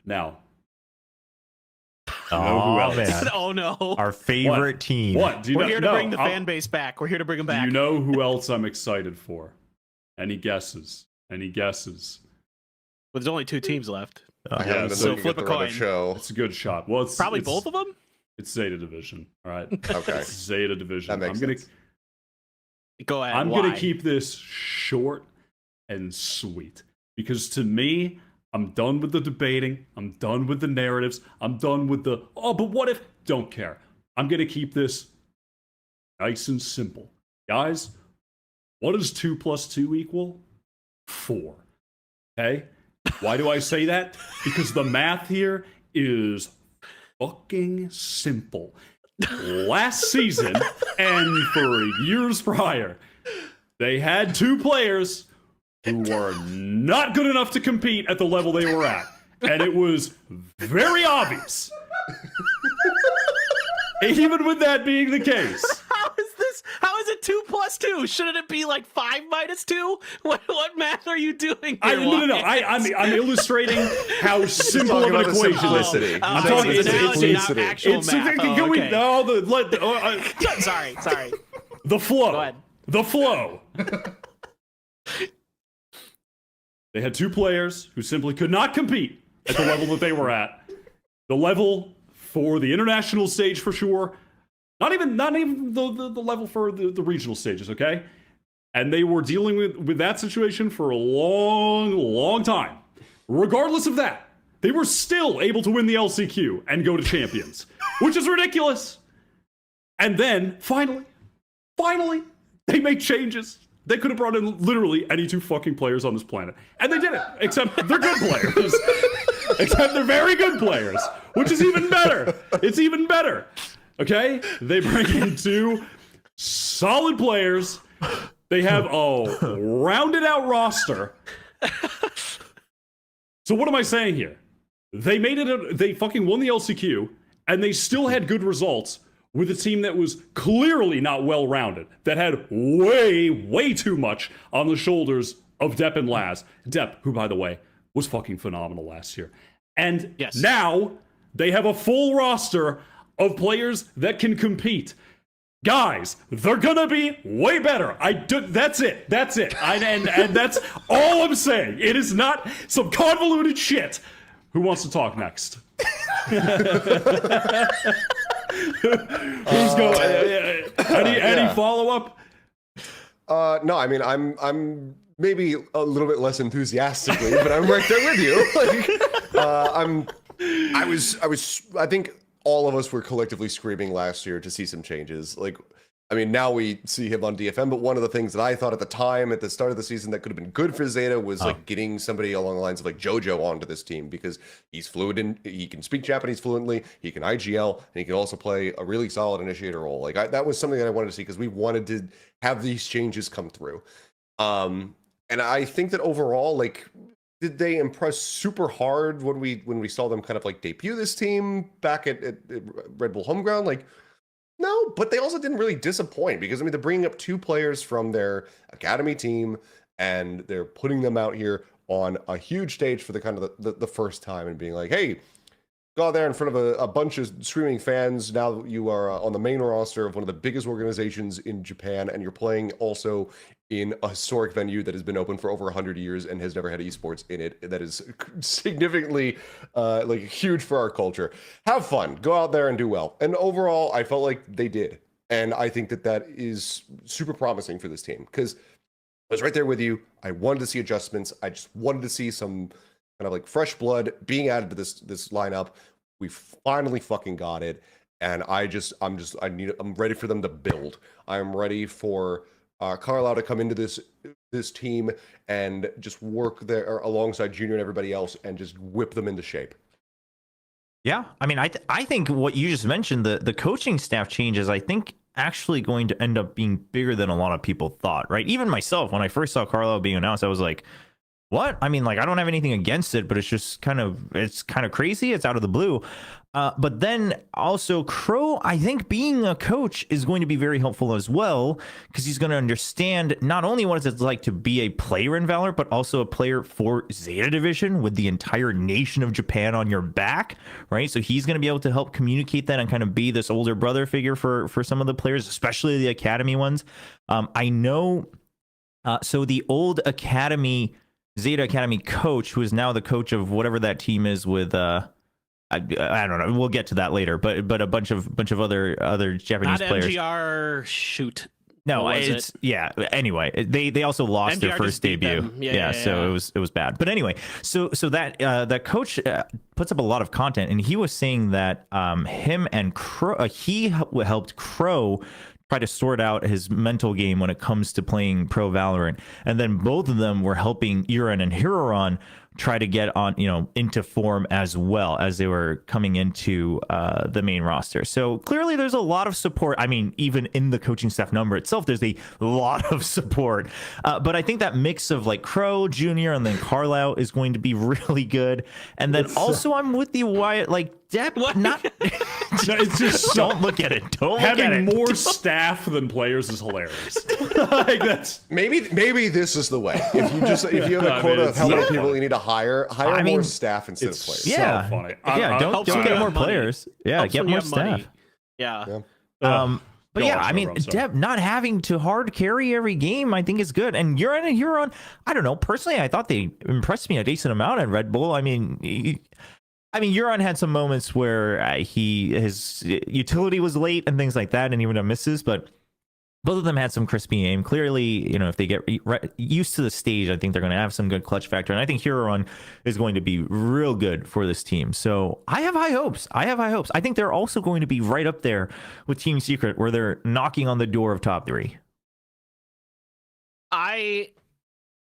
Now, Oh man! Oh no! Our favorite team. what? Do you We're know? here to No, bring the fan base back. We're here to bring them back. Do you know who else I'm excited for? Any guesses? Any guesses? But there's only 2 teams left. Yeah, so so flip a coin. It's a good shot. Well, it's Probably it's, both of them. It's Zeta Division. All right. Okay. It's Zeta Division. That makes sense. Go ahead. I'm Why? gonna keep this short and sweet because to me, I'm done with the debating. I'm done with the narratives. I'm done with the but what if? Don't care. I'm gonna keep this nice and simple, guys. What does 2 + 2 equal? 4. Okay. Why do I say that? Because the math here is fucking simple. Last season and for years prior, they had 2 players who were not good enough to compete at the level they were at. And it was very obvious. Even with that being the case. How is it 2 + 2? Shouldn't it be like 5 - 2? What math are you doing here? No. I'm illustrating how simple of an equation this is. I'm talking it's not actual math. Sorry. The flow. Go ahead. The flow. They had 2 players who simply could not compete at the level that they were at. The level for the international stage for sure. Not even the level for the regional stages, okay? And they were dealing with that situation for a long time. Regardless of that, they were still able to win the LCQ and go to champions, which is ridiculous. And then, finally, they make changes. They could have brought in literally any 2 fucking players on this planet. And they did it, except they're good players. Except they're very good players, which is even better. It's even better. Okay? They bring in 2 solid players. They have a rounded out roster. So what am I saying here? They made it, they fucking won the LCQ, and they still had good results with a team that was clearly not well-rounded, that had way too much on the shoulders of Depp and Laz. Depp, who, by the way, was fucking phenomenal last year. And now they have a full roster of players that can compete. Guys, they're gonna be way better. That's it. And that's all I'm saying. It is not some convoluted shit. Who wants to talk next? Who's going? Any follow-up? No, I mean, I'm maybe a little bit less enthusiastically, but I'm right there with you. I think all of us were collectively screaming last year to see some changes. Like, I mean, now we see him on DFM, but one of the things that I thought at the time, at the start of the season, that could have been good for Zeta was like getting somebody along the lines of like JoJo onto this team, because he's fluent in, he can speak Japanese fluently, he can IGL, and he can also play a really solid initiator role. Like that was something that I wanted to see, because we wanted to have these changes come through. And I think that overall, like, did they impress super hard when we saw them kind of like debut this team back at Red Bull Homeground? Like, no, but they also didn't really disappoint, because I mean, they're bringing up 2 players from their academy team and they're putting them out here on a huge stage for the kind of the first time, and being like, hey, go out there in front of a bunch of screaming fans. Now you are on the main roster of one of the biggest organizations in Japan, and you're playing also in a historic venue that has been open for over 100 years and has never had esports in it. That is significantly like huge for our culture. Have fun, go out there and do well. And overall, I felt like they did. And I think that that is super promising for this team, because I was right there with you. I wanted to see adjustments. I just wanted to see some kind of like fresh blood being added to this lineup. We finally fucking got it. And I'm ready for them to build. I'm ready for Carlisle to come into this team and just work there alongside Junior and everybody else and just whip them into shape. Yeah, I mean, I think what you just mentioned, the coaching staff changes, I think actually going to end up being bigger than a lot of people thought, right? Even myself, when I first saw Carlisle being announced, I was like, what? I mean, like, I don't have anything against it, but it's just kind of crazy. It's out of the blue. But then also Crow, I think being a coach is going to be very helpful as well, because he's going to understand not only what it's like to be a player in Valorant, but also a player for Zeta Division with the entire nation of Japan on your back, right? So he's going to be able to help communicate that and kind of be this older brother figure for some of the players, especially the Academy ones. I know, so the old Academy, Zeta Academy coach, who is now the coach of whatever that team is with, I don't know. We'll get to that later, but a bunch of other Japanese Not players. MGR, shoot. No, it's yeah. Anyway, they also lost their MGR first just beat debut. them. So it was bad. But anyway, so that coach puts up a lot of content, and he was saying that him and Crow, he helped Crow try to sort out his mental game when it comes to playing pro Valorant, and then both of them were helping Uran and Hiroron try to get on, into form as well as they were coming into the main roster. So clearly there's a lot of support. I mean, even in the coaching staff number itself, there's a lot of support. But I think that mix of like Crow, Junior, and then Carlisle is going to be really good. And then also I'm with you, Wyatt, like Depp, not... It's just don't look at it. Don't look at it. having more staff than players is hilarious. Like that's Maybe this is the way. If you have a quota of how many people you need to hire more staff instead of players. Yeah, so funny. Don't helps when get you more have money. players. Yeah, Helps get when you more have money. staff. Yeah. But yeah, I mean, Deb not having to hard carry every game, I think is good. And Huron, I don't know. Personally, I thought they impressed me a decent amount at Red Bull. I mean, Huron had some moments where his utility was late and things like that, and even misses. But both of them had some crispy aim. Clearly, if they get used to the stage, I think they're going to have some good clutch factor. And I think Huron is going to be real good for this team. So I have high hopes. I think they're also going to be right up there with Team Secret, where they're knocking on the door of top 3. I'm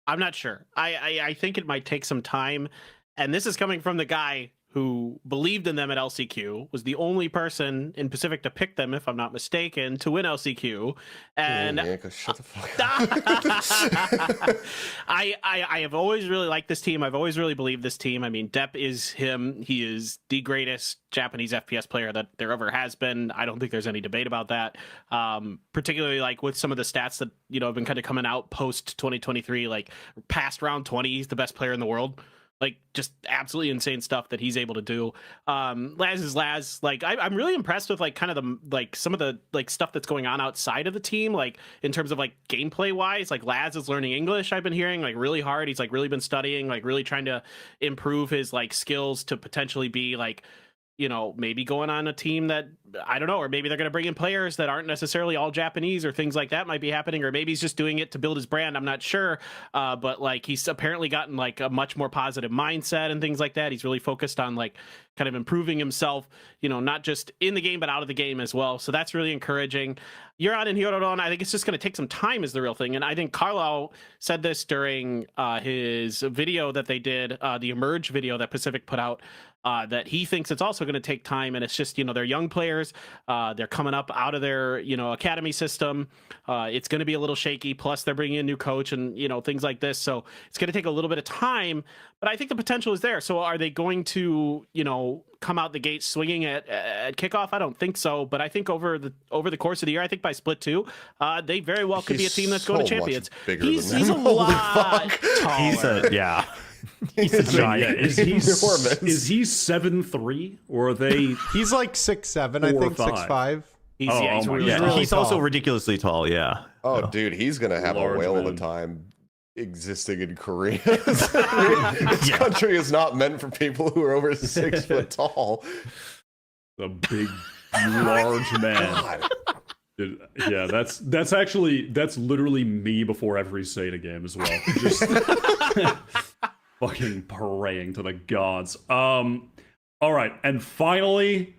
not sure. I think it might take some time. And this is coming from the guy who believed in them at LCQ, was the only person in Pacific to pick them, if I'm not mistaken, to win LCQ. And Shut the fuck up. I have always really liked this team. I've always really believed this team. I mean, Depp is him. He is the greatest Japanese FPS player that there ever has been. I don't think there's any debate about that. Particularly like with some of the stats that, have been kind of coming out post 2023, like past round 20, he's the best player in the world. Like, just absolutely insane stuff that he's able to do. Laz is Laz. Like, I'm really impressed with like kind of some of the like stuff that's going on outside of the team, like in terms of like gameplay wise. Like Laz is learning English, I've been hearing, like really hard. He's like really been studying, like really trying to improve his like skills to potentially be like, maybe going on a team that, I don't know, or maybe they're going to bring in players that aren't necessarily all Japanese, or things like that might be happening, or maybe he's just doing it to build his brand. I'm not sure. But like, he's apparently gotten like a much more positive mindset and things like that. He's really focused on like kind of improving himself, not just in the game, but out of the game as well. So that's really encouraging. Yuron and Hiroron, I think it's just going to take some time is the real thing. And I think Carlisle said this during his video that they did, the Emerge video that Pacific put out, that he thinks it's also going to take time. And it's just, they're young players. They're coming up out of their, academy system. It's going to be a little shaky. Plus they're bringing in a new coach and, things like this. So it's going to take a little bit of time, but I think the potential is there. So are they going to, come out the gate swinging at kickoff? I don't think so, but I think over the course of the year, I think by split 2, they very well could be a team that's going to champions. He's a lot taller. He's a giant. Is he 7'3", or are they? He's like 6'7", I think 6'5". He's really He's tall. also ridiculously tall. Yeah. Oh, dude, he's gonna have Large a whale of a man. time existing in Korea. This country is not meant for people who are over 6 foot tall. A big, large man. God. Dude, yeah, that's literally me before every ZETA game as well. Just fucking praying to the gods. All right, and finally,